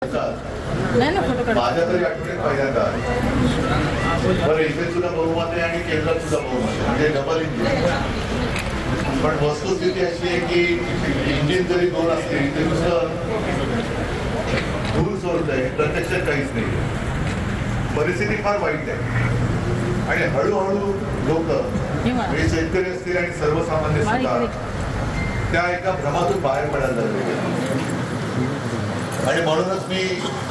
नाही ना फोटो माझ्या तरी आठवणीत पहिल्यांदा बरं इथे सुद्धा बहुमत आहे आणि केंद्रात सुद्धा बहुमत आहे म्हणजे डबल इंजिन. पण वस्तुस्थिती अशी आहे की इंजिन जरी दोन असले तरी नुसतं धूर सोडत आहे, प्रत्यक्षात काहीच नाही. परिस्थिती फार वाईट आहे आणि हळूहळू लोक म्हणजे शेतकरी असतील आणि सर्वसामान्य सुद्धा त्या एका भ्रमातून बाहेर पडायला लागले. आणि म्हणूनच मी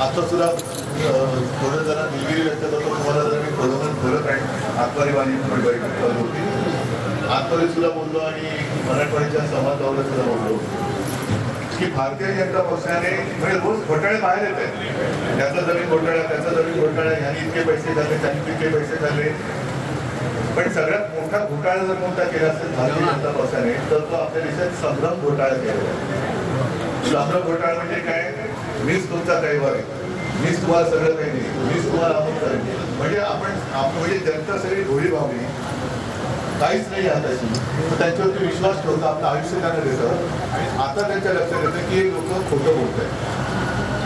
आता सुद्धा थोडं जरा दिलगिरी व्यक्त करतो तुम्हाला. जर मी थोडं करत आहे आतवारी होती आतवारी सुद्धा बोललो आणि मराठवाड्याच्या समाजावर सुद्धा बोललो की भारतीय जनता पक्षाने म्हणजे रोज घोटाळे बाहेर येत आहेत. त्याचा जमीन घोटाळा, त्याचा जमीन घोटाळा, ह्यानी इतके पैसे झाले, त्यांनी तितके पैसे झाले. पण सगळ्यात मोठा घोटाळा जर कोणता केला असेल भारतीय जनता पक्षाने तर तो आपल्या देशात संभ्रम घोटाळा केला. संभ्रम घोटाळा म्हणजे काय? मीच तुमचा दैवर आहे, मीच तुम्हाला सगळं काही नाही, मीच तुम्हाला आपण करेन. म्हणजे आपण म्हणजे जनता सगळी ढोळी भावली, काहीच नाही हाताशी. त्यांच्यावरती विश्वास ठेवतो, आपलं आयुष्य त्यांना देतं. आणि आता त्यांच्या लक्षात येतं की हे लोक खोटं बोलत आहेत.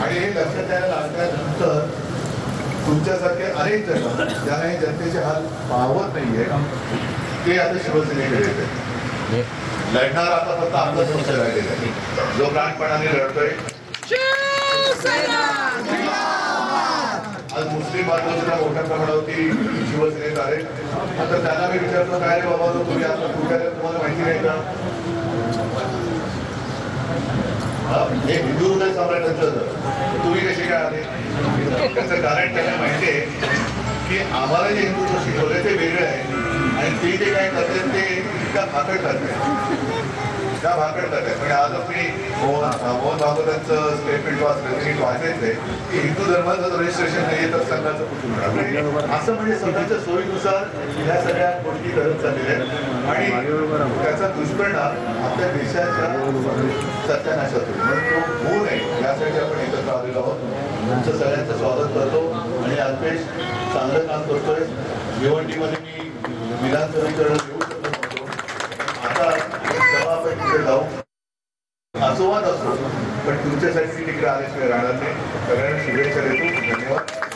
आणि हे लक्षात यायला लागल्यानंतर तुमच्यासारखे अनेक जण ज्यांना हे जनतेचे हाल पाहत नाहीये ते आता शिवसेनेकडे येते. लढणार आता फक्त आपला पक्ष राहिलेला आहे जो प्राणपणाने लढतोय. आज मुस्लिम बांधव सुद्धा मोठ्या प्रमाणावरती शिवसेनेत आले. आता त्यांना मी विचारतो काय रे बाबा तुम्ही आता कुठे तुम्हाला माहिती नाही का? हे हिंदू हृदय सम्राटांचं तुम्ही कसे काय आले? त्याचं कारण त्यांना माहिती आहे की आम्हाला जे हिंदुत्व शिकवलंय ते वेगळं आहे आणि ते जे काय करतात ते त्या भाकड करतात, त्या भाकड करतात. म्हणजे आज मी मोहन भागवतांचं स्टेटमेंट वाचलं तरी वाचायचं आहे की हिंदू धर्माचं रजिस्ट्रेशन नाही तर संघाचं कुटुंब असं म्हणजे स्वतःच्या सोयीनुसार या सगळ्या गोष्टी करत चाललेल्या आहेत आणि त्याचा दुष्परिणाम आपल्या देशाच्या सत्यानाशात होईल. म्हणून तो होऊ नये यासाठी आपण एकत्र आलेलो आहोत. तुमचं सगळ्यांचं स्वागत करतो आणि अल्पेश चांगलं काम करतोय. भिवंडीमध्ये मी विधानसभेकडे येऊ शकलो नव्हतो. आता जेव्हा आपण तिकडे जाऊ असो वा नसो पण तुमच्यासाठी मी तिकडे आल्याशिवाय राहणार नाही. सगळ्यांना शुभेच्छा देतो. धन्यवाद.